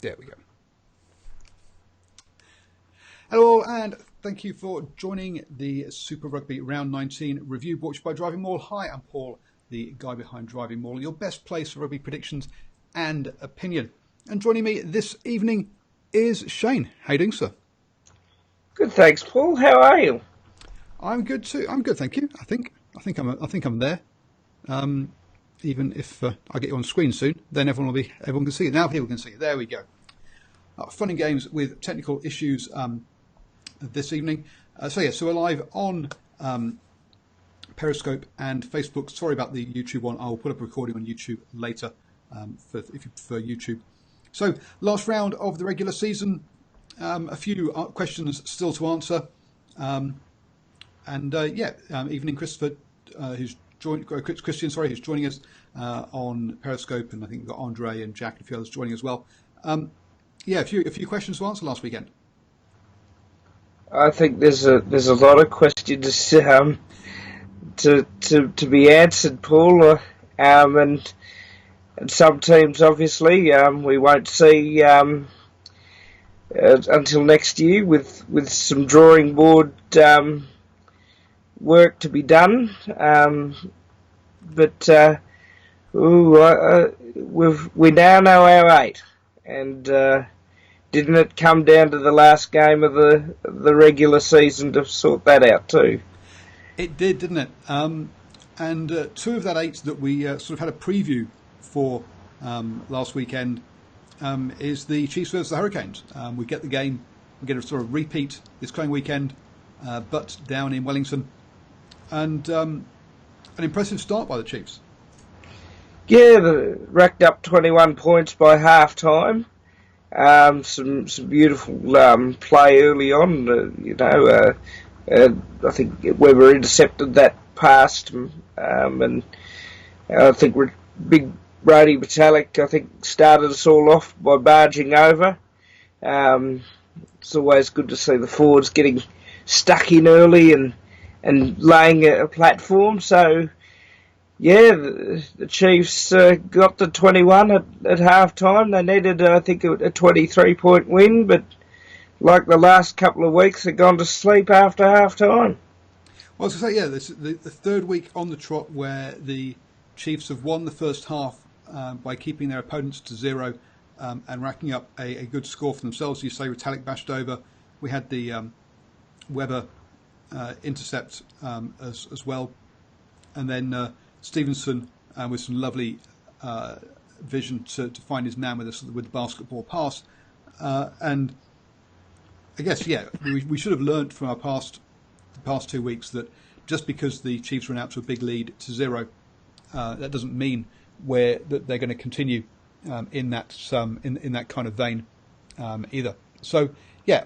There we go. Hello, and thank you for joining the Super Rugby Round 19 review brought to you by DrivingMaul. Hi, I'm Paul, the guy behind DrivingMaul, your best place for rugby predictions and opinion. And joining me this evening is Shane. How you doing, sir? Good, thanks, Paul. How are you? I'm good too. I'm good, thank you. I think I'm there. Even if I get you on screen soon, then everyone can see it. Now people can see it. There we go. Fun and games with technical issues this evening. So we're live on Periscope and Facebook. Sorry about the YouTube one. I will put up a recording on YouTube later if you prefer YouTube. So last round of the regular season. A few questions still to answer. Evening Christopher, who's joining us on Periscope, and I think we've got Andre and Jack and a few others joining as well. A few questions to answer last weekend. I think there's a lot of questions to be answered, Paul, and some teams obviously we won't see until next year with some drawing board work to be done. We now know our 8, and didn't it come down to the last game of the regular season to sort that out too? It did, didn't it? And two of that 8 that we sort of had a preview for last weekend is the Chiefs versus the Hurricanes. We get the game, we get a sort of repeat this coming weekend, but down in Wellington, and an impressive start by the Chiefs. Yeah, they racked up 21 points by half time. Some beautiful play early on. I think Weber intercepted that pass, and I think big Brady Metallic, I think, started us all off by barging over. It's always good to see the forwards getting stuck in early and laying a platform. So, yeah, the Chiefs got to 21 at half time. They needed, I think, a 23-point win, but like the last couple of weeks, they've gone to sleep after half time. Well, I was going to say, this is the third week on the trot where the Chiefs have won the first half by keeping their opponents to 0 and racking up a good score for themselves. You say Retallick bashed over. We had the Weber intercept as well. And then Stevenson with some lovely vision to find his man with the basketball pass. And I guess, we should have learnt from the past 2 weeks that just because the Chiefs run out to a big lead to 0, that doesn't mean that they're going to continue in that kind of vein either. So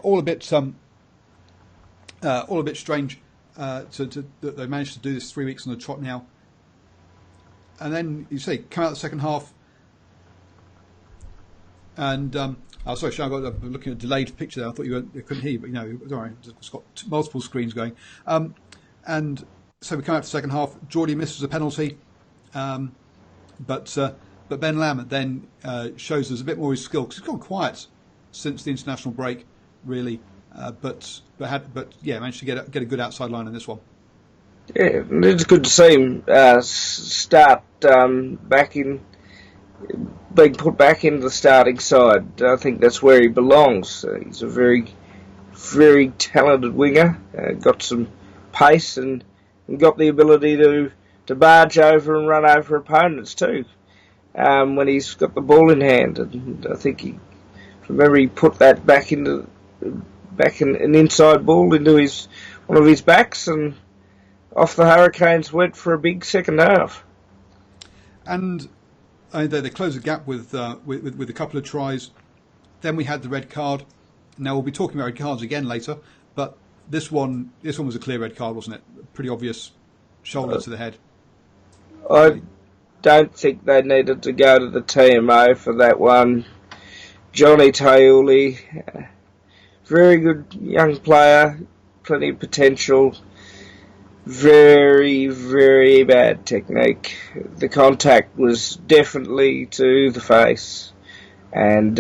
all a bit strange that they managed to do this 3 weeks on the trot now. And then you say come out the second half, and sorry, Sean, I'm looking at a delayed picture there. I thought you couldn't hear, but all right, it's got multiple screens going. And so we come out to the second half. Geordie misses a penalty, but Ben Lam then shows us a bit more of his skill, because he's gone quiet since the international break, really. But managed to get a good outside line in this one. Yeah, it's good to see him start being put back into the starting side. I think that's where he belongs. He's a very, very talented winger. Got some pace and got the ability to barge over and run over opponents too when he's got the ball in hand. And I think he put that back an inside ball into one of his backs, and off the Hurricanes went for a big second half. And they closed the gap with a couple of tries. Then we had the red card. Now we'll be talking about red cards again later, but this one was a clear red card, wasn't it? Pretty obvious shoulder to the head. I don't think they needed to go to the TMO for that one. Johnny Taiuli, very good young player, plenty of potential. Very, very bad technique. The contact was definitely to the face, and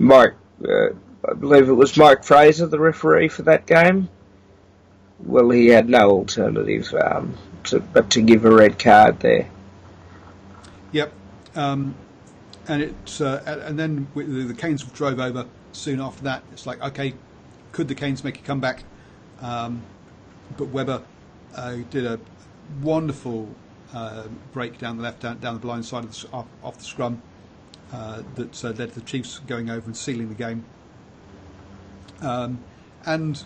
Mike, I believe it was Mike Fraser, the referee for that game. Well, he had no alternative but to give a red card there. Yep. And then the Canes drove over soon after that. It's like, okay, could the Canes make a comeback? But Webber did a wonderful break down the left, down the blind side off the scrum that led to the Chiefs going over and sealing the game. And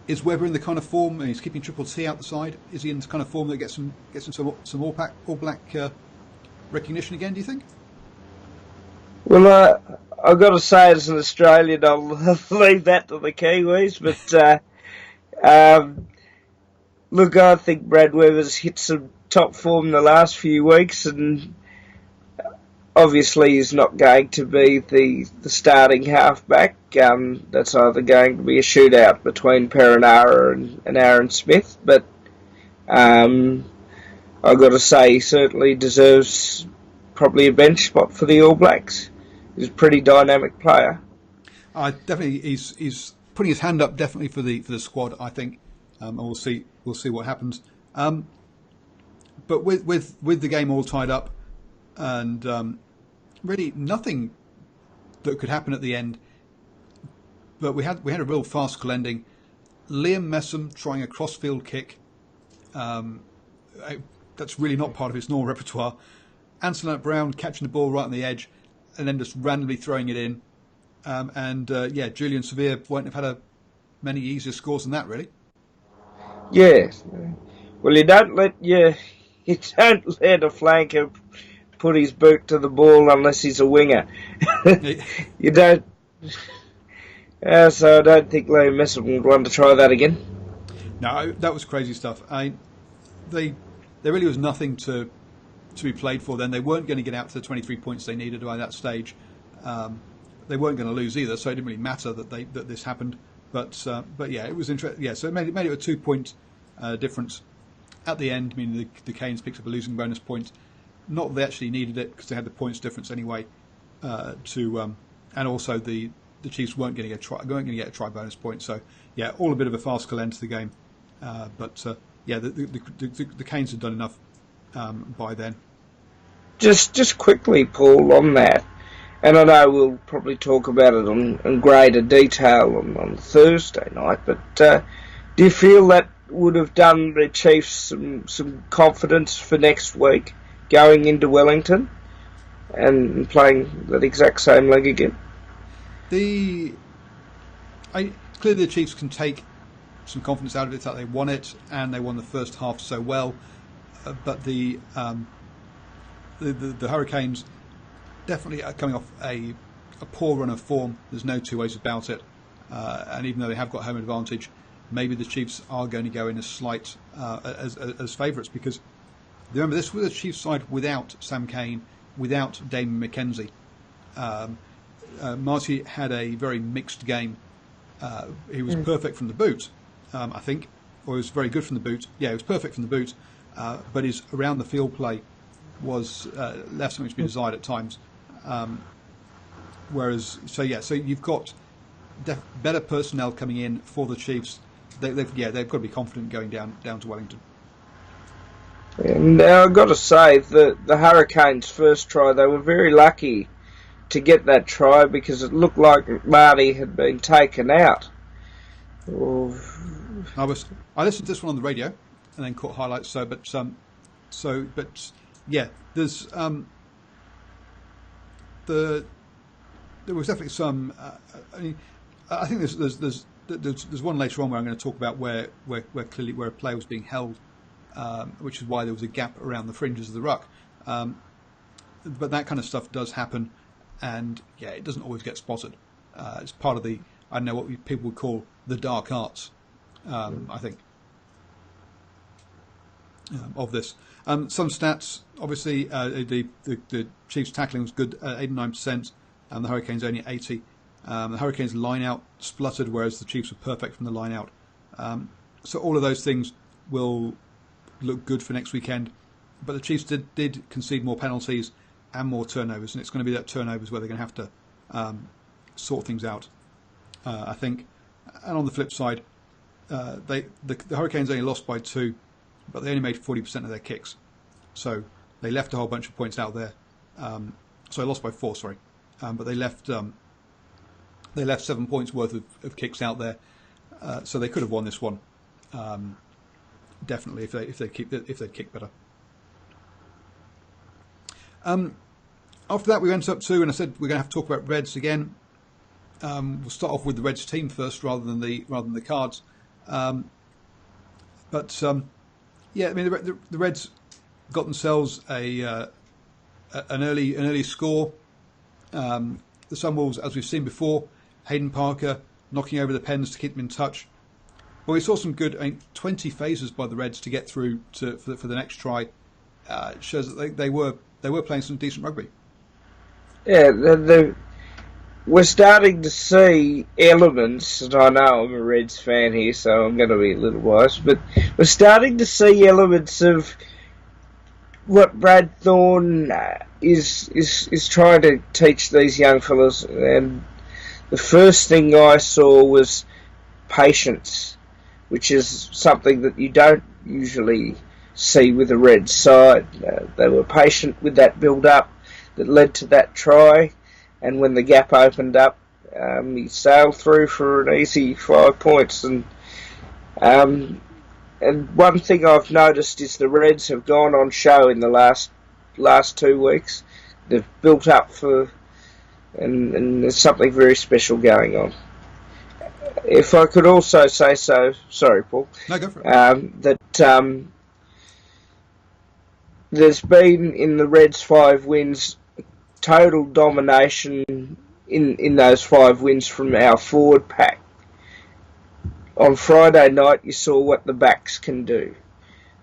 is Webber in the kind of form, and he's keeping Triple T out the side, is he in the kind of form that gets him some All Black recognition again, do you think? Well, I've got to say, as an Australian, I'll leave that to the Kiwis, but look, I think Brad Weber's hit some top form the last few weeks, and obviously he's not going to be the starting halfback. That's either going to be a shootout between Perinara and Aaron Smith, but I've got to say he certainly deserves probably a bench spot for the All Blacks. He's a pretty dynamic player. Definitely, he's putting his hand up definitely for the squad, I think, and we'll see what happens. But with the game all tied up, and really nothing that could happen at the end. But we had a real farcical ending. Liam Messam trying a crossfield kick. That's really not part of his normal repertoire. Anselette Brown catching the ball right on the edge, and then just randomly throwing it in. Julian Severe won't have had many easier scores than that, really. Yeah. Well, you don't let a flanker put his boot to the ball unless he's a winger. You don't. So I don't think Liam Messam would want to try that again. No, that was crazy stuff. There really was nothing to be played for then. They weren't going to get out to the 23 points they needed by that stage. They weren't going to lose either, so it didn't really matter that this happened. But yeah, it was interesting. Yeah, so it made it a 2-point difference at the end. I mean, the Canes picked up a losing bonus point. Not that they actually needed it because they had the points difference anyway. And also the Chiefs weren't going to get a try bonus point. So yeah, all a bit of a farcical end to the game. The Canes had done enough by then. Just quickly, Paul, on that, and I know we'll probably talk about it in greater detail on Thursday night, but do you feel that would have done the Chiefs some confidence for next week going into Wellington and playing that exact same leg again? Clearly the Chiefs can take some confidence out of it that they won it, and they won the first half so well, but the Hurricanes definitely are coming off a poor run of form. There's no two ways about it. And even though they have got home advantage, maybe the Chiefs are going to go in as slight as favourites, because remember, this was a Chiefs side without Sam Cane, without Damon McKenzie. Marty had a very mixed game. He was perfect from the boot, I think, or he was very good from the boot. Yeah, he was perfect from the boot, but his around the field play was left something to be desired at times. So you've got better personnel coming in for the Chiefs. They've got to be confident going down to Wellington. And I've got to say, the Hurricanes' first try, they were very lucky to get that try because it looked like Marty had been taken out. I listened to this one on the radio and then caught highlights. Yeah, there's there was definitely some. I think there's one later on where I'm going to talk about where clearly where a player was being held, which is why there was a gap around the fringes of the ruck. But that kind of stuff does happen, and yeah, it doesn't always get spotted. It's part of the what people would call the dark arts. I think of this. Some stats, obviously, the Chiefs' tackling was good at 89%, and the Hurricanes only at 80%. The Hurricanes' line-out spluttered, whereas the Chiefs were perfect from the line-out. So all of those things will look good for next weekend. But the Chiefs did concede more penalties and more turnovers, and it's going to be that turnovers where they're going to have to sort things out, I think. And on the flip side, the Hurricanes only lost by 2, but they only made 40% of their kicks. So they left a whole bunch of points out there. So they lost by 4, sorry. But they left 7 points worth of kicks out there. So they could have won this one. Definitely if they kicked better. After that we went up to, and I said we're going to have to talk about Reds again. We'll start off with the Reds team first rather than the Cards. Yeah, I mean the Reds got themselves an early score. The Sunwolves, as we've seen before, Hayden Parker knocking over the pens to keep them in touch. Well, we saw some good 20 phases by the Reds to get through for the next try. It shows that they were playing some decent rugby. Yeah, we're starting to see elements, and I know I'm a Reds fan here, so I'm going to be a little biased, but we're starting to see elements of what Brad Thorne is trying to teach these young fellas. And the first thing I saw was patience, which is something that you don't usually see with the Reds side. They were patient with that build-up that led to that try, and when the gap opened up, he sailed through for an easy 5 points. And one thing I've noticed is the Reds have gone on show in the last 2 weeks. They've built up and there's something very special going on. If I could also say so, sorry, Paul. No, go for it. That there's been in the Reds 5 wins total domination in those 5 wins from our forward pack. On Friday night, you saw what the backs can do.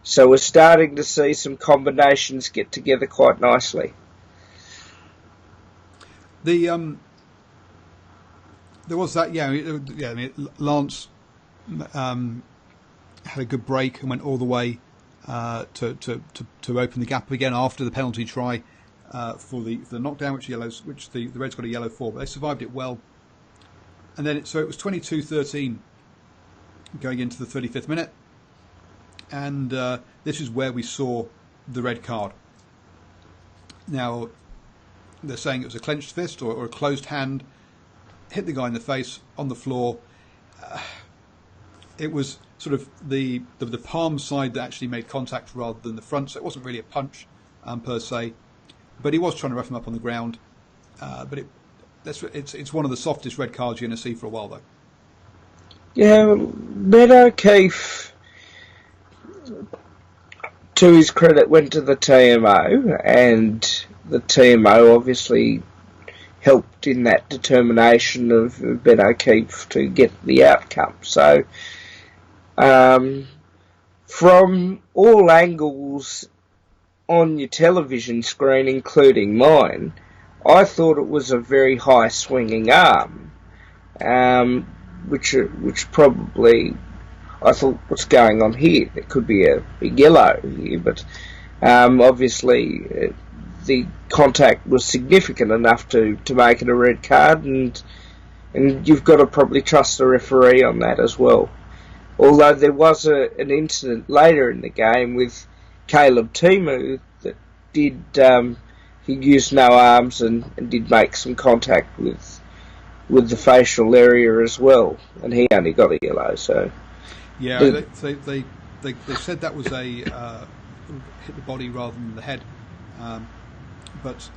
So we're starting to see some combinations get together quite nicely. There was that, I mean, Lance had a good break and went all the way to open the gap again after the penalty try for the knockdown, which the Reds got a yellow for, but they survived it well. And then it was 22-13 going into the 35th minute, and this is where we saw the red card. Now, they're saying it was a clenched fist or a closed hand, hit the guy in the face on the floor. It was sort of the palm side that actually made contact rather than the front, so it wasn't really a punch per se. But he was trying to rough him up on the ground. But it's one of the softest red cards you're going to see for a while, though. Yeah, Ben O'Keefe, to his credit, went to the TMO, and the TMO obviously helped in that determination of Ben O'Keefe to get the outcome. So, from all angles on your television screen, including mine, I thought it was a very high swinging arm, which probably I thought what's going on here. There could be a yellow here, but obviously the contact was significant enough to make it a red card, and you've got to probably trust the referee on that as well. Although there was an incident later in the game with Caleb Timu that did he used no arms and did make some contact with the facial area as well, and he only got a yellow. So yeah, they said that was a hit the body rather than the head, but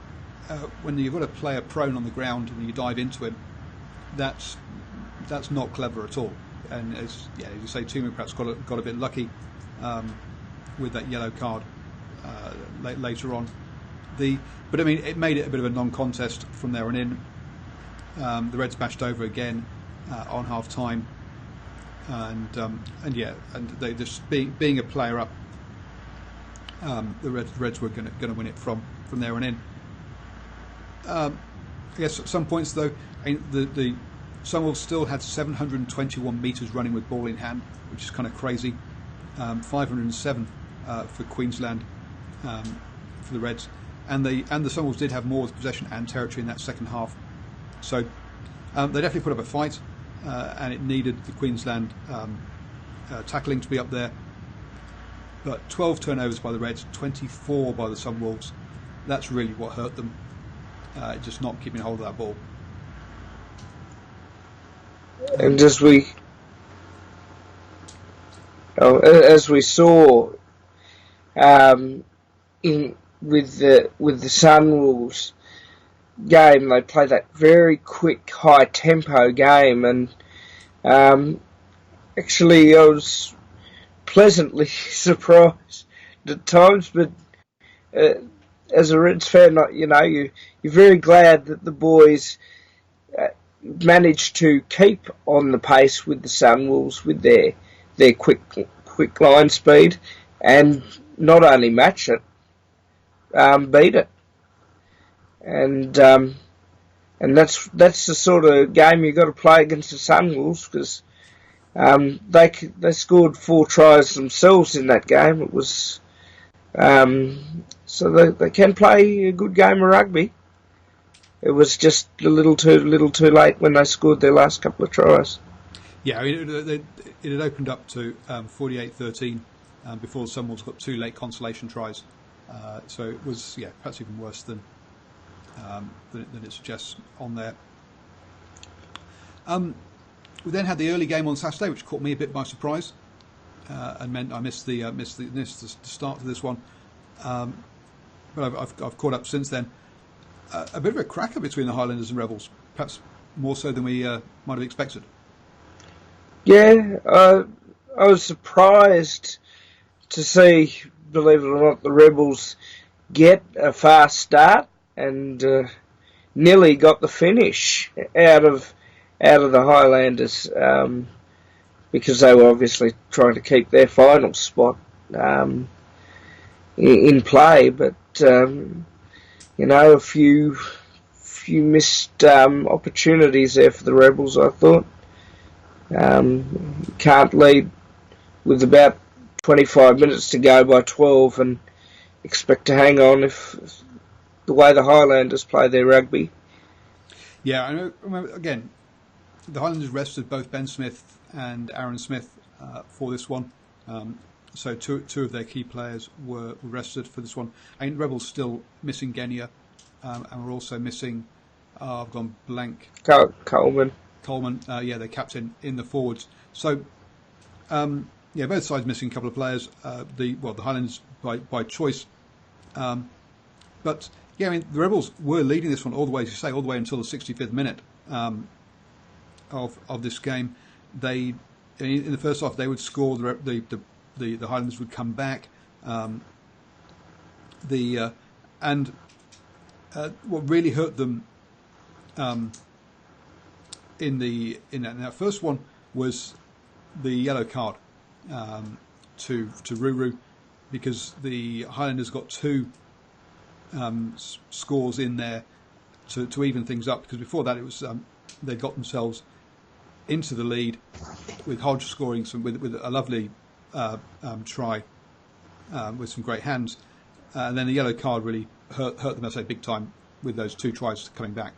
when you've got a player prone on the ground and you dive into him, that's not clever at all. And as you say, Timu perhaps got a bit lucky with that yellow card later on. But I mean, it made it a bit of a non-contest from there on in. The Reds bashed over again on half time, and they just being a player up, the Reds were going to win it from there on in. I guess at some points though, the Sunwolves still had 721 metres running with ball in hand, which is kind of crazy. 507 for Queensland for the Reds, and the Sunwolves did have more possession and territory in that second half. So they definitely put up a fight, and it needed the Queensland tackling to be up there. But 12 turnovers by the Reds, 24 by the Sunwolves. That's really what hurt them. Just not keeping hold of that ball. And as we saw with the Sunwolves game, they play that very quick, high tempo game, and actually I was pleasantly surprised at times, but as a Reds fan, you're very glad that the boys managed to keep on the pace with the Sunwolves with their quick line speed, and not only match it, beat it, and that's the sort of game you've got to play against the Sunwolves, because they scored 4 tries themselves in that game. It was so they can play a good game of rugby. It was just a little too late when they scored their last couple of tries. Yeah, I mean, it had opened up to 48-13 before the Sunwolves got 2 late consolation tries. So it was, perhaps even worse than it suggests on there. We then had the early game on Saturday, which caught me a bit by surprise, and meant I missed the start to this one. But I've caught up since then. A bit of a cracker between the Highlanders and Rebels, perhaps more so than we might have expected. Yeah, I was surprised to see, believe it or not, the Rebels get a fast start and nearly got the finish out of the Highlanders, because they were obviously trying to keep their final spot in play, but a few missed opportunities there for the Rebels, I thought. Can't lead with about 25 minutes to go by 12 and expect to hang on if the way the Highlanders play their rugby. Yeah, I remember, again, the Highlanders rested both Ben Smith and Aaron Smith for this one. So two of their key players were rested for this one. I think the Rebels still missing Genia, and we're also missing, I've gone blank. Coleman, their captain in the forwards. So, both sides missing a couple of players. The Highlanders by choice. But I mean, the Rebels were leading this one all the way, as you say, all the way until the 65th minute of this game. They, in the first half, they would score. The Highlanders would come back. What really hurt them in that first one was the yellow card to Ruru, because the Highlanders got 2 scores in there to even things up, because before that it was they got themselves into the lead with Hodge scoring with a lovely try with some great hands, and then the yellow card really hurt them, I say, big time with those 2 tries coming back.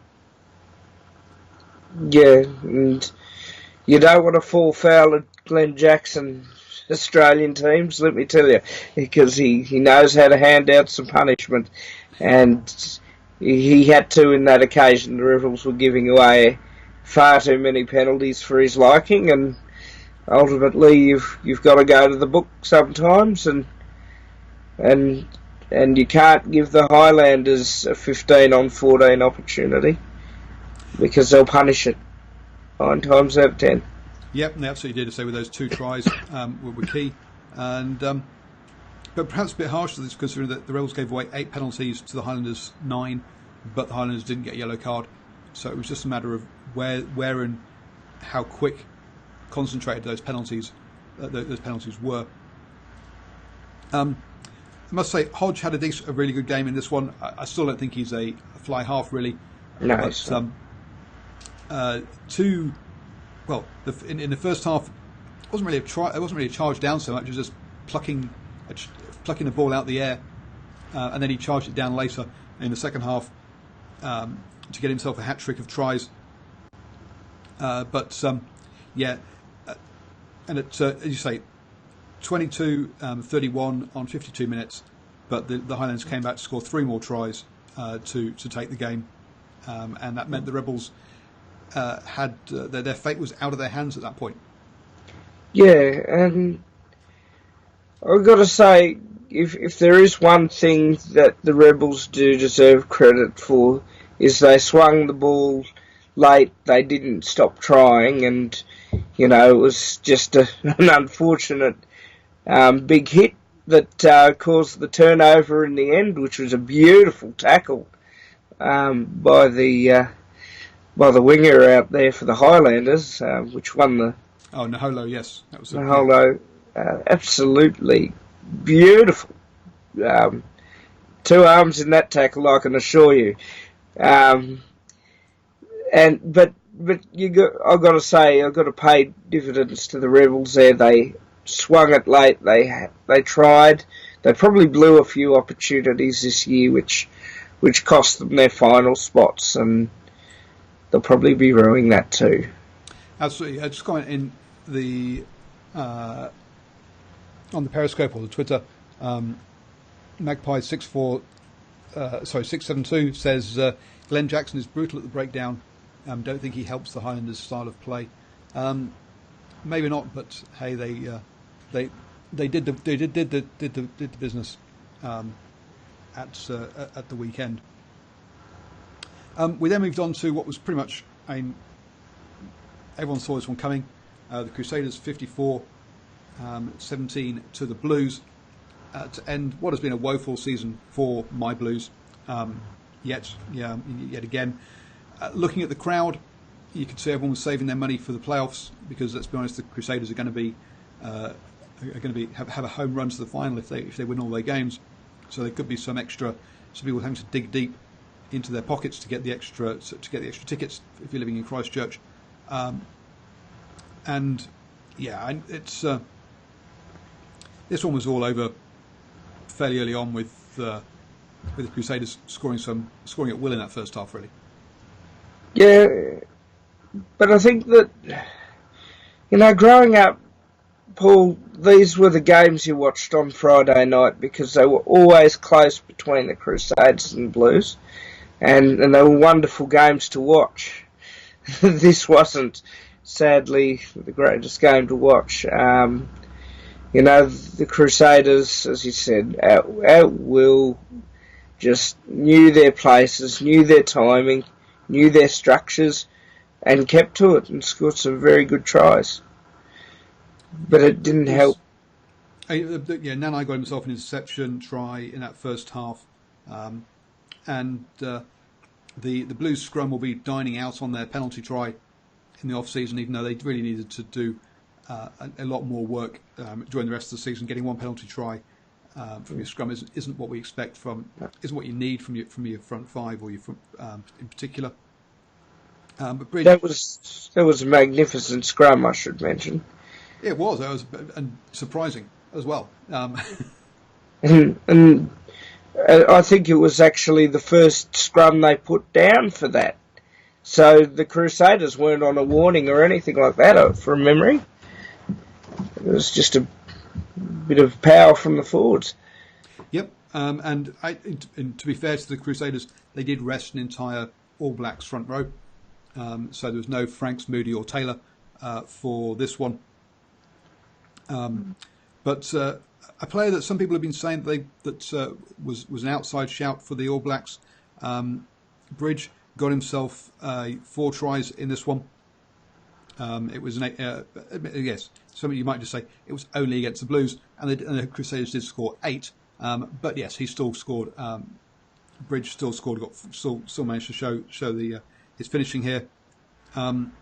Yeah, and you don't want to fall foul of Glenn Jackson Australian teams, let me tell you, because he knows how to hand out some punishment, and he had to in that occasion. The Rebels were giving away far too many penalties for his liking, and ultimately you've got to go to the book sometimes, and you can't give the Highlanders a 15-on-14 opportunity, because they'll punish it 9 times out of 10. Yep, and they absolutely did. So with those 2 tries were key, and but perhaps a bit harsh to this, considering that the Rebels gave away 8 penalties to the Highlanders 9, but the Highlanders didn't get a yellow card. So it was just a matter of where and how quick, concentrated those penalties were. I must say, Hodge had a really good game in this one. I still don't think he's a fly half, really. No, but in the first half, it wasn't really a charge down so much. It was just plucking the ball out the air, and then he charged it down later. In the second half, to get himself a hat-trick of tries. And it's, as you say, 22-31 on 52 minutes, but the Highlanders came back to score 3 more tries to take the game, and that meant the Rebels had their fate was out of their hands at that point. Yeah, and I've got to say, if there is one thing that the Rebels do deserve credit for, is they swung the ball late, they didn't stop trying, and, it was just an unfortunate big hit that caused the turnover in the end, which was a beautiful tackle by the winger out there for the Highlanders, which won the... Oh, Naholo, yes. That was Naholo, absolutely beautiful. 2 arms in that tackle, I can assure you. But I've got to say, I've got to pay dividends to the Rebels there. They swung it late. They tried. They probably blew a few opportunities this year, which cost them their final spots, and they'll probably be ruining that too. Absolutely. I just comment in the on the Periscope or the Twitter. Magpie 672 says Glenn Jackson is brutal at the breakdown. Don't think he helps the Highlanders' style of play. Maybe not, but hey, they did the business at the weekend. We then moved on to what was pretty much, everyone saw this one coming. The Crusaders 54-17 to the Blues to end what has been a woeful season for my Blues. Yet again. Looking at the crowd, you could see everyone was saving their money for the playoffs because, let's be honest, the Crusaders are going to have a home run to the final if they win all their games. So there could be some people having to dig deep into their pockets to get the extra tickets if you're living in Christchurch. It's this one was all over fairly early on with the Crusaders scoring at will in that first half, really. Yeah, but I think that, growing up, Paul, these were the games you watched on Friday night because they were always close between the Crusaders and the Blues, and they were wonderful games to watch. This wasn't, sadly, the greatest game to watch. The Crusaders, as you said, at will, just knew their places, knew their timing, knew their structures, and kept to it and scored some very good tries. But it didn't help. Nanai got himself an interception try in that first half. And the Blues scrum will be dining out on their penalty try in the off-season, even though they really needed to do a lot more work during the rest of the season. Getting one penalty try from your scrum isn't what we expect isn't what you need from your front five or your front, in particular. But Bridge, that was a magnificent scrum, I should mention. It was. That was surprising as well. And I think it was actually the first scrum they put down for that. So the Crusaders weren't on a warning or anything like that, from memory. It was just a bit of power from the forwards. Yep. And to be fair to the Crusaders, they did rest an entire All Blacks front row. So there was no Franks, Moody or Taylor for this one. But a player that some people have been saying that was an outside shout for the All Blacks, Bridge, got himself 4 tries in this one. It was yes. Some of you might just say it was only against the Blues, and the Crusaders did score 8. But yes, he still scored. Bridge still scored. Still managed to show his finishing here. And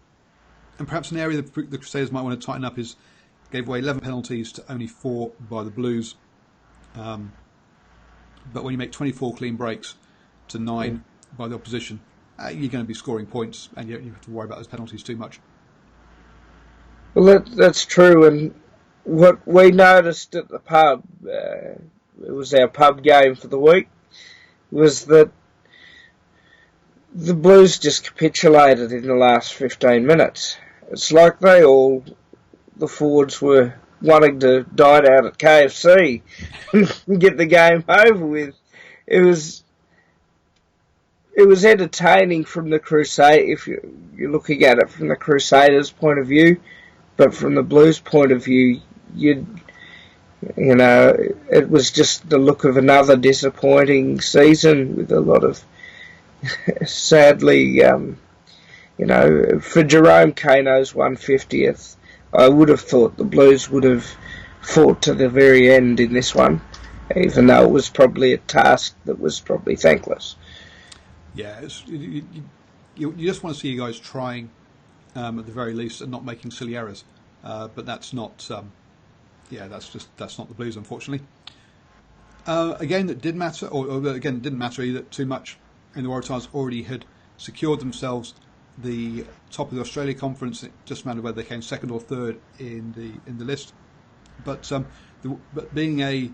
perhaps an area the Crusaders might want to tighten up is gave away 11 penalties to only 4 by the Blues. But when you make 24 clean breaks to 9 by the opposition, you're going to be scoring points, and you don't have to worry about those penalties too much. Well, that's true, and what we noticed at the pub, it was our pub game for the week, was that the Blues just capitulated in the last 15 minutes. It's like the forwards were wanting to dine out at KFC and get the game over with. It was entertaining from the if you're looking at it from the Crusaders' point of view, but from the Blues' point of view, it was just the look of another disappointing season with a lot of, sadly, for Jerome Kano's 150th, I would have thought the Blues would have fought to the very end in this one, even though it was probably a task that was probably thankless. Yeah, you just want to see you guys trying, at the very least, and not making silly errors. But that's not, that's not the Blues, unfortunately. Again, that did matter, or again, it didn't matter either too much. And the Waratahs already had secured themselves the top of the Australia Conference. It just mattered whether they came second or third in the list. But being a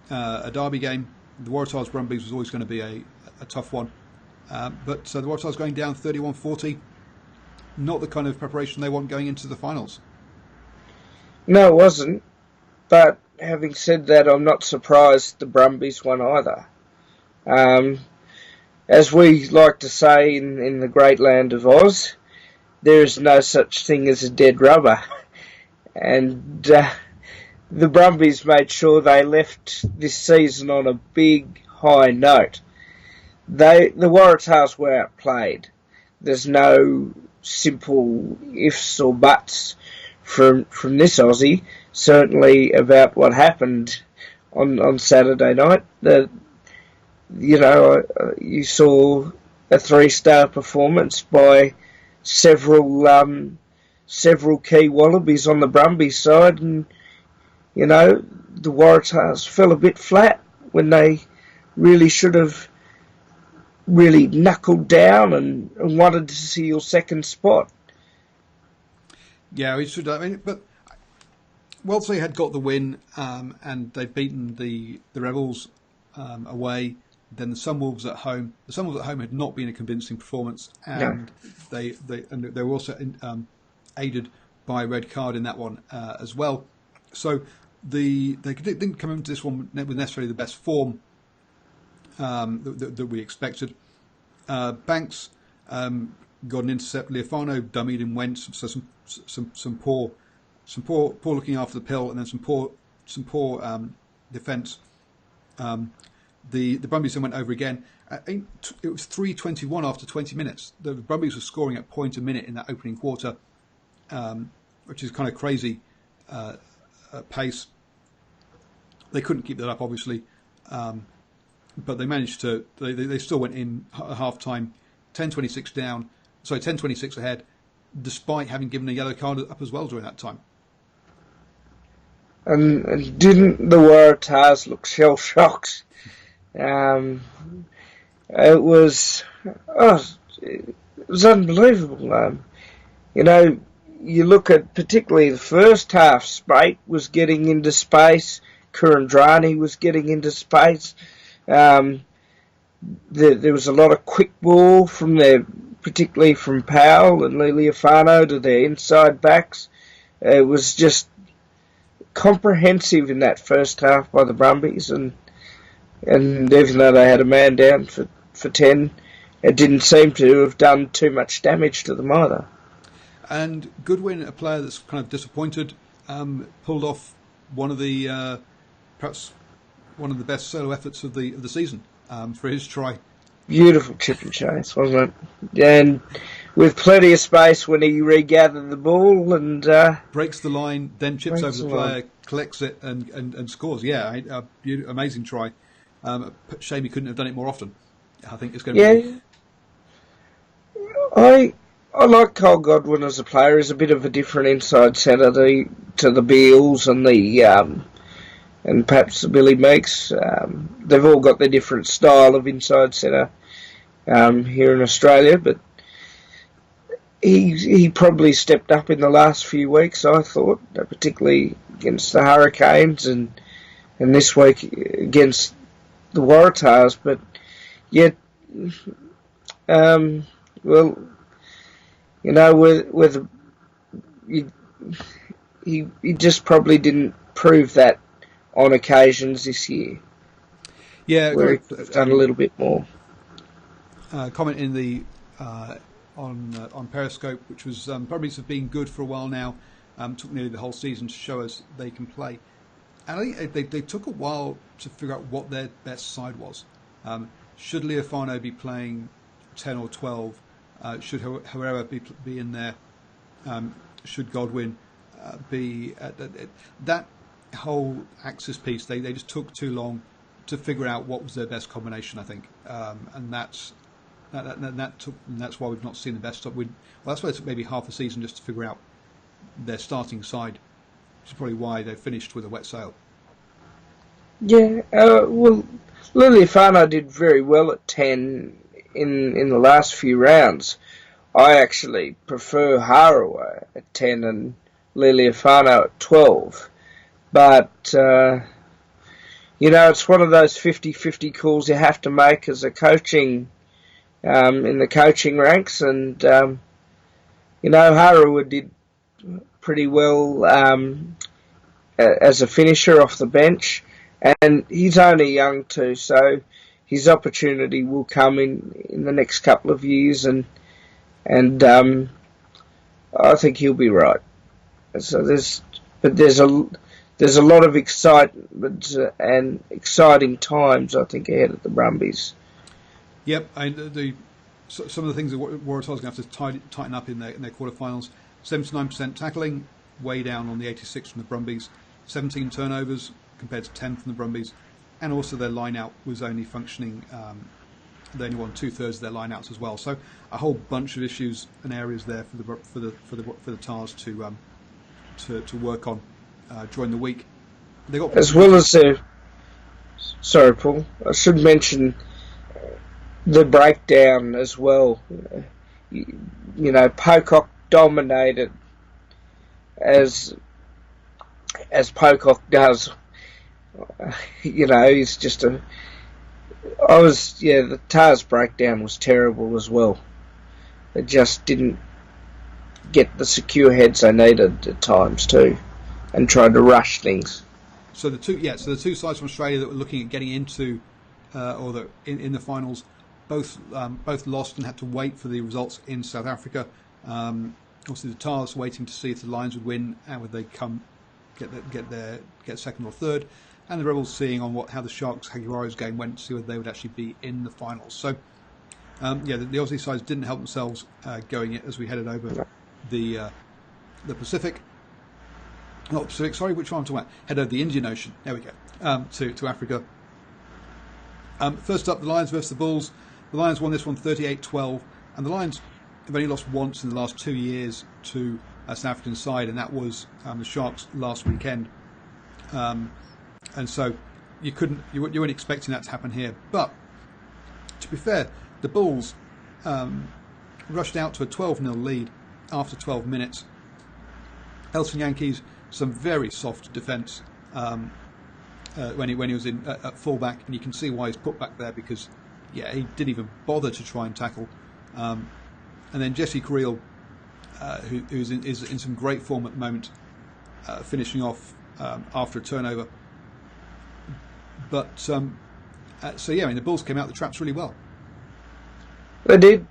derby game, the Waratahs Brumbies was always going to be a tough one. But the Waratahs going down 31-40, not the kind of preparation they want going into the finals. No, it wasn't. But having said that, I'm not surprised the Brumbies won either. As we like to say in the great land of Oz, there is no such thing as a dead rubber. And the Brumbies made sure they left this season on a big, high note. The Waratahs were outplayed. There's no simple ifs or buts from this Aussie, certainly about what happened on Saturday night. You saw a 3-star performance by several key Wallabies on the Brumbies side, and the Waratahs fell a bit flat when they really should have really knuckled down and wanted to see your second spot. Yeah, we should. But Wellesley had got the win, and they'd beaten the Rebels away. Then the Sunwolves at home. The Sunwolves at home had not been a convincing performance, and they were also aided by a red card in that one as well. So they didn't come into this one with necessarily the best form that we expected. Banks got an intercept. Leofano dummied and went. So some poor looking after the pill, and then some poor defence. The Brumbies then went over again. It was 3:21 after 20 minutes. The Brumbies were scoring at point a minute in that opening quarter, which is kind of crazy pace. They couldn't keep that up, obviously, but they managed to. They still went in at half time, 10-26 ahead, despite having given a yellow card up as well during that time. And didn't the Waratahs look shell-shocked? It was unbelievable. You look at particularly the first half. Spate was getting into space. Kurandrani was getting into space. There was a lot of quick ball from particularly from Powell and Leofano to their inside backs. It was just comprehensive in that first half by the Brumbies, and even though they had a man down for 10, it didn't seem to have done too much damage to them either. And Goodwin, a player that's kind of disappointed, pulled off one of the perhaps one of the best solo efforts of the season for his try. Beautiful chip and chase, wasn't it? And with plenty of space when he regathered the ball and breaks the line, then chips over the player, collects it and scores. Yeah, amazing try. Shame he couldn't have done it more often. I think it's going to be. I like Cole Godwin as a player. He's a bit of a different inside centre to the Beals and and perhaps the Billy Meeks. They've all got their different style of inside centre here in Australia, but he probably stepped up in the last few weeks, I thought, particularly against the Hurricanes and this week against the Waratahs. But yet Well, with he just probably didn't prove that on occasions this year. Yeah, where he could have done a little bit more. Comment in the on Periscope, which was Brumbies have been good for a while now. Took nearly the whole season to show us they can play, and I think they took a while to figure out what their best side was. Should Leofano be playing 10 or 12? Should Herrera be in there? Should Godwin be that whole axis piece? They just took too long to figure out what was their best combination, I think, and that's why we've not seen the best stuff. That's why it took maybe half a season just to figure out their starting side, which is probably why they finished with a wet sail. Yeah, well, Liliofano did very well at 10 in the last few rounds. I actually prefer Harawa at 10 and Liliofano at 12. But, it's one of those 50-50 calls you have to make as a coaching, in the coaching ranks. And, Harawa did pretty well as a finisher off the bench. And he's only young too, so his opportunity will come in the next couple of years, and I think he'll be right. So there's a lot of excitement and exciting times, I think, ahead of the Brumbies. Yep, and some of the things that Waratahs are going to have to tighten up in their quarterfinals. 79% tackling, way down on the 86 from the Brumbies. 17 turnovers compared to 10 from the Brumbies, and also their line-out was only functioning. They only won 2/3 of their line-outs as well. So a whole bunch of issues and areas there for the Tars to work on during the week. They got as well as sorry, Paul. I should mention the breakdown as well. Pocock dominated as Pocock does. He's just the Tars breakdown was terrible as well. They just didn't get the secure heads they needed at times too, and tried to rush things. So the two sides from Australia that were looking at getting into in the finals, both lost and had to wait for the results in South Africa. Obviously, the Tars waiting to see if the Lions would win and would they get second or third, and the Rebels seeing on how the Sharks Jaguares game went to see whether they would actually be in the finals. So the Aussie sides didn't help themselves going as we headed over the Pacific. Not Pacific, sorry, which one I'm talking about? Head over the Indian Ocean. There we go. To Africa. First up, the Lions versus the Bulls. The Lions won this one 38-12, and the Lions have only lost once in the last 2 years to a South African side, and that was the Sharks last weekend. And so you weren't expecting that to happen here. But to be fair, the Bulls rushed out to a 12-0 lead after 12 minutes. Elton Yankees, some very soft defence when he was in at fullback, and you can see why he's put back there because he didn't even bother to try and tackle. And then Jesse Creel, who's in some great form at the moment, finishing off after a turnover. But the Bulls came out the traps really well. They did.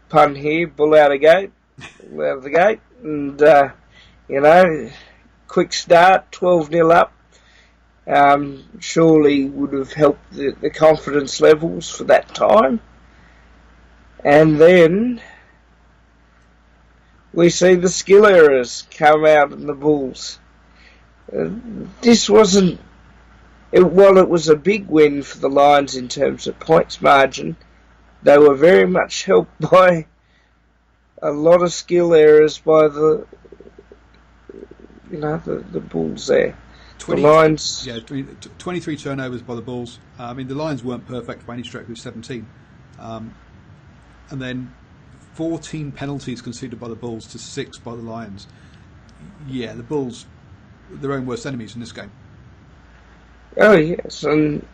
Pun here, bull out of the gate, and quick start, 12-0 up. Surely would have helped the confidence levels for that time. And then we see the skill errors come out in the Bulls. This wasn't... While it was a big win for the Lions in terms of points margin, they were very much helped by a lot of skill errors by the Bulls there. The Lions... 23 turnovers by the Bulls. The Lions weren't perfect by any stretch with 17. And then 14 penalties conceded by the Bulls to 6 by the Lions. Yeah, the Bulls, their own worst enemies in this game. Oh, yes. And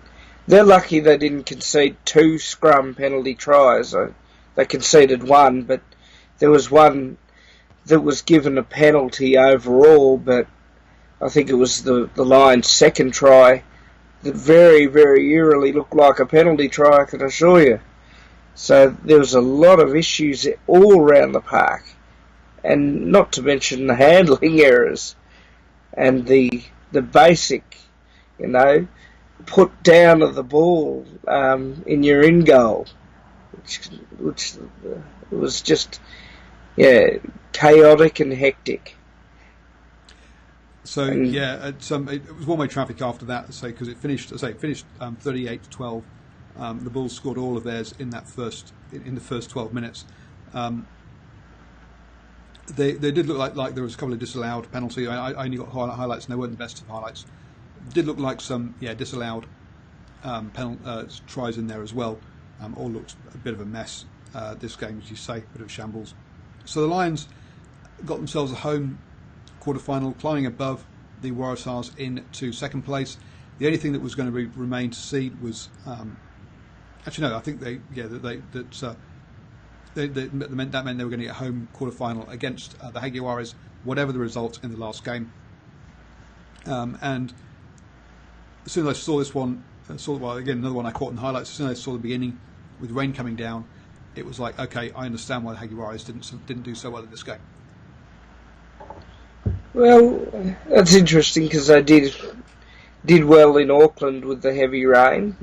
they're lucky they didn't concede 2 scrum penalty tries. They conceded 1, but there was one that was given a penalty overall, but I think it was the Lions' second try that very, very eerily looked like a penalty try, I can assure you. So there was a lot of issues all around the park, and not to mention the handling errors and the basic, put down of the ball in your in goal, which was just chaotic and hectic. So it was one-way traffic after that. Because it finished 38-12. The Bulls scored all of theirs in the first 12 minutes. They did look like there was a couple of disallowed penalties. I only got highlights, and they weren't the best of highlights. It did look like some disallowed tries in there as well. All looked a bit of a mess. This game, as you say, a bit of shambles. So the Lions got themselves a home quarter-final, climbing above the Waratahs into second place. The only thing that was going to remain to see was actually no. I think that meant they were going to get a home quarter-final against the Jaguares, whatever the result in the last game. And as soon as I saw this one, another one I caught in highlights. As soon as I saw the beginning with rain coming down, it was like, okay, I understand why the Jaguares didn't do so well in this game. Well, that's interesting because they did well in Auckland with the heavy rain.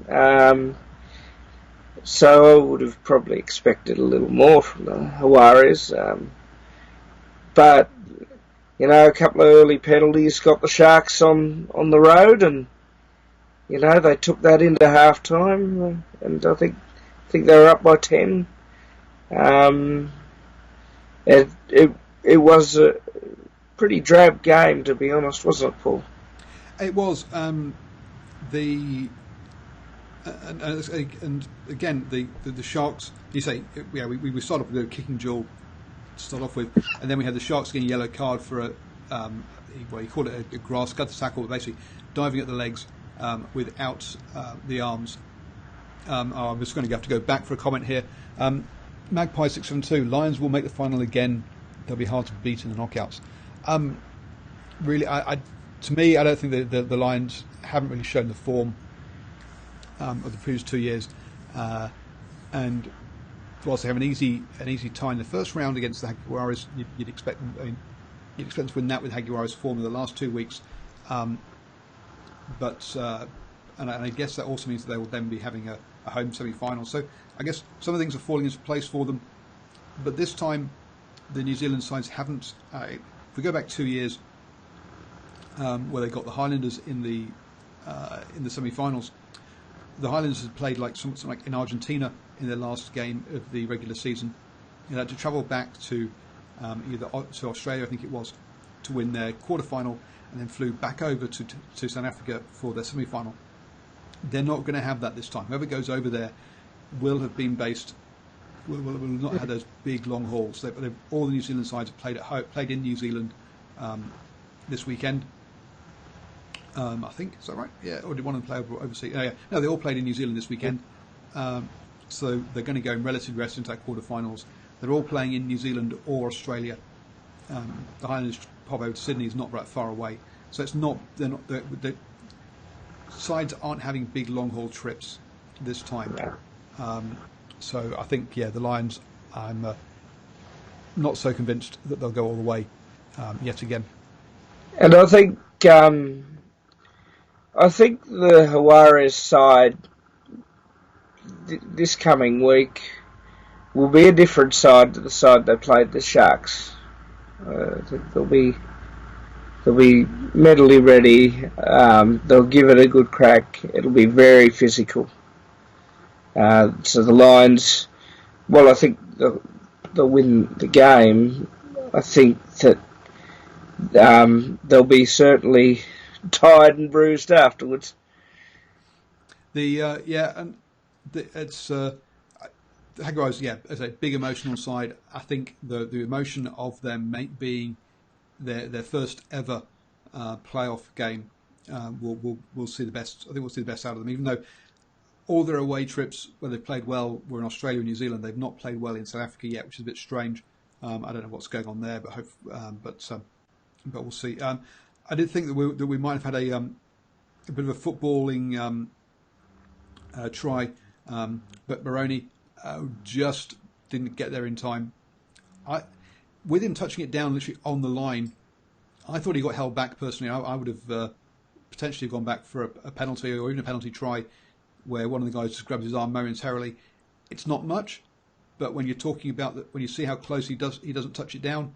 So I would have probably expected a little more from the Jaguares. But, a couple of early penalties got the Sharks on the road, and, they took that into half-time, and I think they were up by 10. It was a pretty drab game, to be honest, wasn't it, Paul? It was. And again, the Sharks. You say, we started off with a kicking duel to start off with, and then we had the Sharks getting a yellow card for he called it a grass cut tackle, but basically diving at the legs without the arms. I'm just going to have to go back for a comment here. Magpie 672. Lions will make the final again. They'll be hard to beat in the knockouts. Really, to me, I don't think the Lions haven't really shown the form of the previous 2 years, and whilst they have an easy tie in the first round against the Jaguares, you'd expect them to win that with Jaguares' form in the last 2 weeks. But I guess that also means that they will then be having a home semi-final. So I guess some of the things are falling into place for them. But this time, the New Zealand sides haven't. If we go back 2 years, where they got the Highlanders in the semi-finals, the Highlanders had played something like in Argentina in their last game of the regular season. They had to travel back to either to Australia, I think it was, to win their quarter-final, and then flew back over to South Africa for their semi-final. They're not going to have that this time. Whoever goes over there will have been based. Will not have those big long hauls. All the New Zealand sides have played in New Zealand this weekend. I think, is that right? Yeah, or did one of them play overseas? No, they all played in New Zealand this weekend. So they're going to go in relative rest into that quarterfinals. They're all playing in New Zealand or Australia. The Highlanders pop over to Sydney is not that far away, so it's not. The sides aren't having big long haul trips this time. So I think the Lions. I'm not so convinced that they'll go all the way yet again. And I think the Jaguares side this coming week will be a different side to the side they played the Sharks. I think they'll be mentally ready. They'll give it a good crack. It'll be very physical. So the Lions, well, I think they'll win the game. I think that they'll be certainly tired and bruised afterwards. It's the Jaguares, as a big emotional side. I think the emotion of them being their first ever playoff game, we'll see the best. I think we'll see the best out of them. Even though all their away trips where they've played well were in Australia and New Zealand. They've not played well in South Africa yet, which is a bit strange. I don't know what's going on there, but we'll see. I did think that we might have had a bit of a footballing try, but Moroni just didn't get there in time. With him touching it down literally on the line, I thought he got held back personally. I would have potentially gone back for a penalty or even a penalty try where one of the guys just grabs his arm momentarily. It's not much, but when you're talking about when you see how close he doesn't touch it down,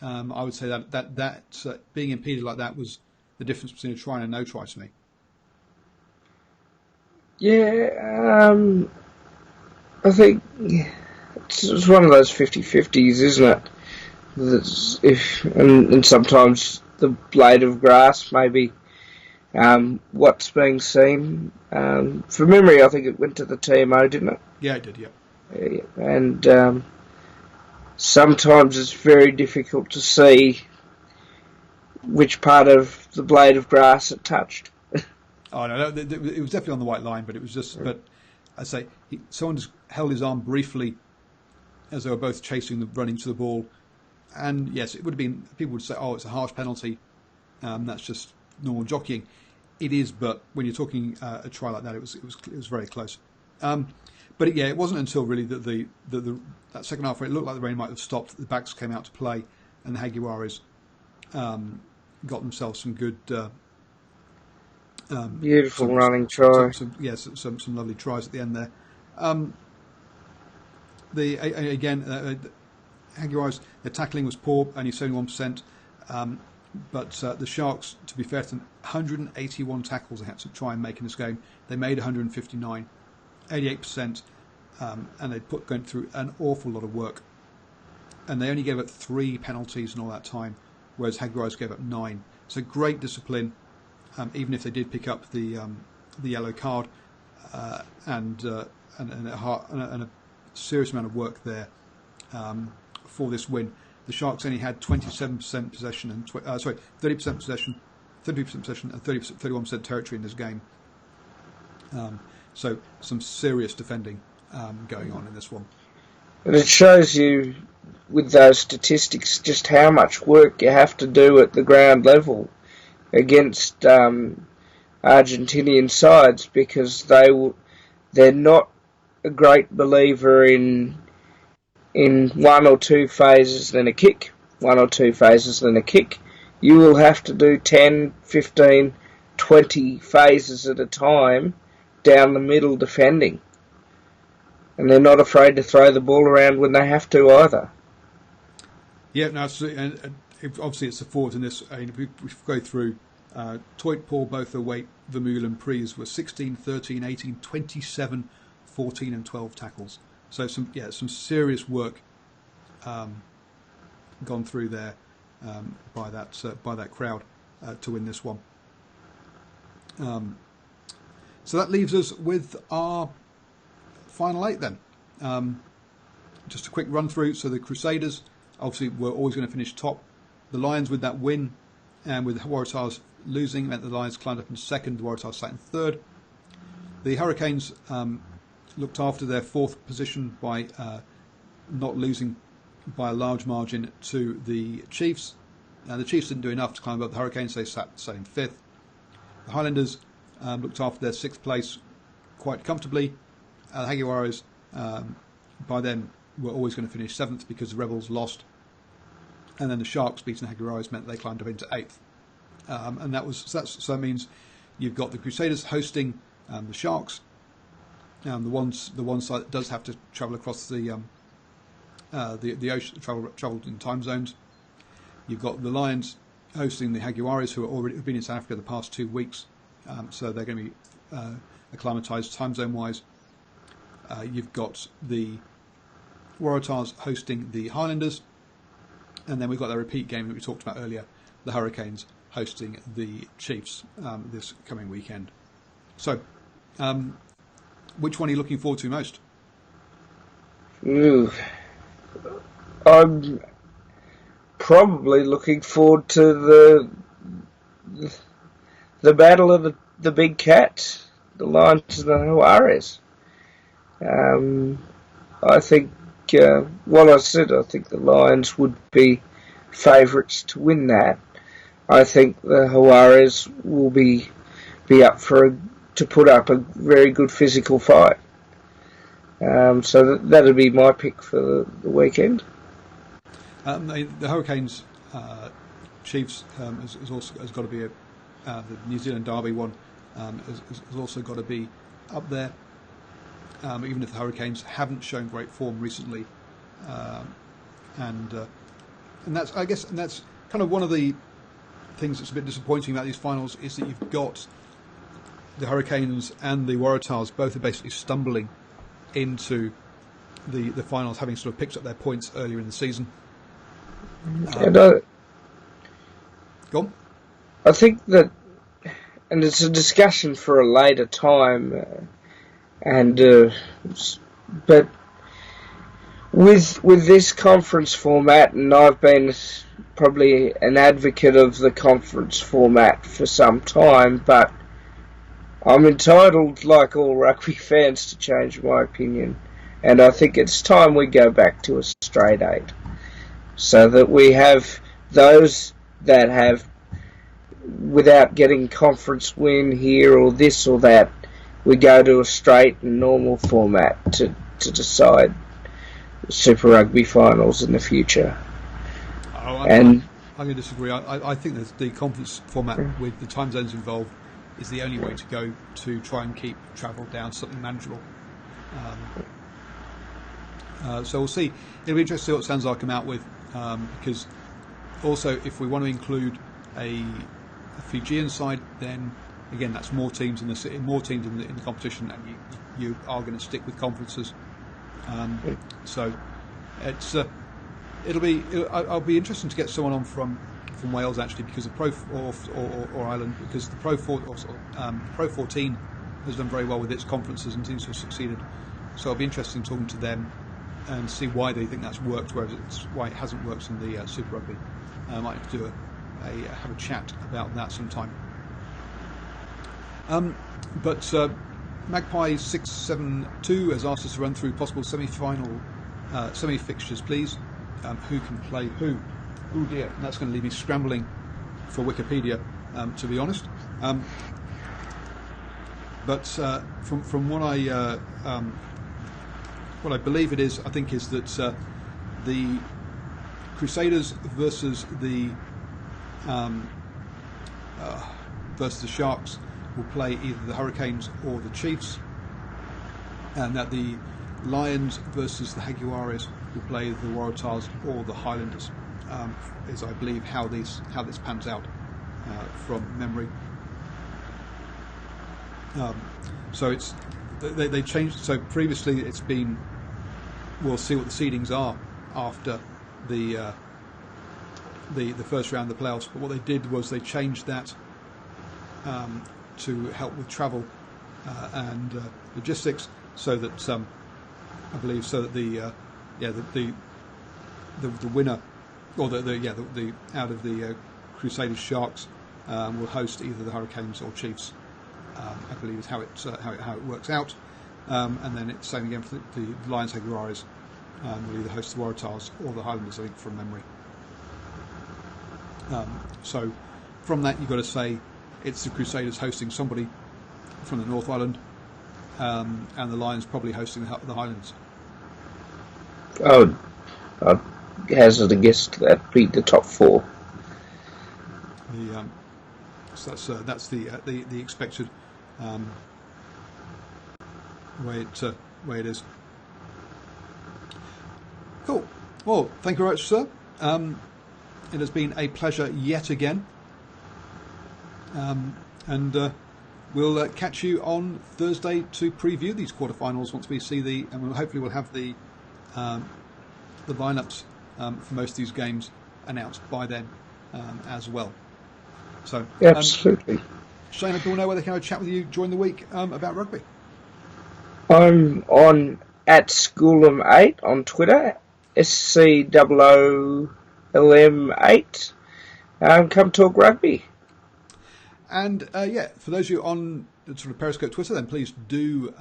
I would say that being impeded like that was the difference between a try and a no try to me. Yeah, I think it's one of those 50-50s, isn't it? And sometimes the blade of grass maybe what's being seen. From memory, I think it went to the TMO, didn't it? Yeah, it did, yeah. And sometimes it's very difficult to see which part of the blade of grass it touched. Oh, no, it was definitely on the white line, but it was just, but I say, someone just held his arm briefly as they were both running to the ball. And yes, it would have been, people would say, oh, it's a harsh penalty. That's just normal jockeying. It is, but when you're talking a try like that, it was very close. But it wasn't until really that that second half where it looked like the rain might have stopped, the backs came out to play, and the Jaguares got themselves some good, beautiful running try. Some lovely tries at the end there. Jaguares, their tackling was poor, only 71%. But the Sharks, to be fair to them, 181 tackles they had to try and make in this game. They made 159, 88%, and they going through an awful lot of work. And they only gave up 3 penalties in all that time, whereas Jaguares gave up 9. So great discipline, even if they did pick up the yellow card and a serious amount of work there for this win. The Sharks only had 27% possession and 30% possession, 32% possession and 31% territory in this game. So some serious defending going on in this one. And it shows you with those statistics just how much work you have to do at the ground level against Argentinian sides, because they're not a great believer in 1 or 2 phases then a kick, 1 or 2 phases then a kick. You will have to do 10, 15, 20 phases at a time down the middle defending. And they're not afraid to throw the ball around when they have to either. Yeah, no, absolutely. And obviously it's the forwards in this. If we go through, Toit, Paul, Botha, Waite, Vermeulen and Pries were 16, 13, 18, 27, 14 and 12 tackles. So some serious work gone through there by that crowd to win this one. So that leaves us with our final 8 then. Just a quick run through. So the Crusaders obviously were always going to finish top. The Lions with that win and with the Waratahs losing meant the Lions climbed up in second. The Waratahs sat in third. The Hurricanes looked after their 4th position by not losing by a large margin to the Chiefs. The Chiefs didn't do enough to climb above the Hurricanes. They sat in 5th. The Highlanders looked after their 6th place quite comfortably. The Jaguares by then were always going to finish 7th because the Rebels lost. And then the Sharks beating the Jaguares meant they climbed up into 8th. And that means you've got the Crusaders hosting the Sharks. The one side that does have to travel across the ocean, travel in time zones. You've got the Lions hosting the Jaguares, who've been in South Africa the past 2 weeks, so they're going to be acclimatised time zone wise. You've got the Waratahs hosting the Highlanders, and then we've got that repeat game that we talked about earlier, the Hurricanes hosting the Chiefs this coming weekend. So, which one are you looking forward to most? I'm probably looking forward to the battle of the big cats, the Lions and the Jaguares. I think, I think the Lions would be favourites to win that. I think the Jaguares will be up to put up a very good physical fight. So that'll be my pick for the weekend. The Hurricanes Chiefs has got to be the New Zealand Derby one has also got to be up there. Even if the Hurricanes haven't shown great form recently, and that's kind of one of the things that's a bit disappointing about these finals is that you've got the Hurricanes and the Waratahs both are basically stumbling into the finals, having sort of picked up their points earlier in the season. Go on. I think that, and it's a discussion for a later time, but with this conference format, and I've been probably an advocate of the conference format for some time, but I'm entitled, like all rugby fans, to change my opinion. And I think it's time we go back to a straight 8. So that we have those that have, without getting conference win here or this or that, we go to a straight and normal format to decide Super Rugby finals in the future. I'm going to disagree. I think that the conference format with the time zones involved is the only way to go to try and keep travel down to something manageable. So we'll see. It'll be interesting to see what Sanzar come out with, because also if we want to include a Fijian side, then again that's more teams in the competition, and you are going to stick with conferences. So it's I'll be interested to get someone on from Wales actually, because the Pro or Ireland, because the Pro 14 has done very well with its conferences and seems to have succeeded. So I'll be interested in talking to them and see why they think that's worked, whereas why it hasn't worked in the Super Rugby. I might have to do have a chat about that sometime. But Magpie 672 has asked us to run through possible semi fixtures, please. Who can play who? Oh dear, and that's going to leave me scrambling for Wikipedia, to be honest. But from what I believe it is, I think is that the Crusaders versus the Sharks will play either the Hurricanes or the Chiefs, and that the Lions versus the Jaguares will play the Waratahs or the Highlanders. Is I believe how this pans out from memory. So it's they changed. So previously it's been, we'll see what the seedings are after the first round of the playoffs. But what they did was they changed that to help with travel and logistics, so that I believe so that the winner, or the out of the Crusaders Sharks will host either the Hurricanes or Chiefs. I believe is how it works out, and then it's same again for the Lions Jaguares. Will either host the Waratahs or the Highlanders, I think, from memory. So from that you've got to say it's the Crusaders hosting somebody from the North Island, and the Lions probably hosting the Highlands. Oh, I'd hazard a guess that beat the top 4. So that's the expected way it is. Cool. Well, thank you very much, sir. It has been a pleasure yet again, and we'll catch you on Thursday to preview these quarterfinals once we see and hopefully we'll have the lineups for most of these games announced by then as well. So absolutely. Shane, people know where they can have a chat with you during the week about rugby. I'm on @Schoolham8 on Twitter, SCOOLM8. Come talk rugby. And for those of you on sort of Periscope, Twitter, then please do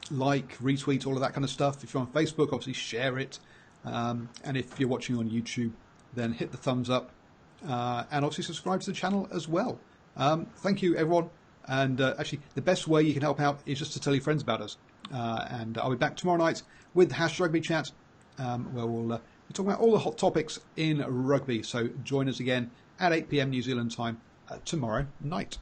like, retweet, all of that kind of stuff. If you're on Facebook, obviously share it. And if you're watching on YouTube, then hit the thumbs up. And obviously subscribe to the channel as well. Thank you, everyone. And actually, the best way you can help out is just to tell your friends about us. And I'll be back tomorrow night with #Rugby Chat, where we'll be talking about all the hot topics in rugby. So join us again at 8 p.m. New Zealand time tomorrow night.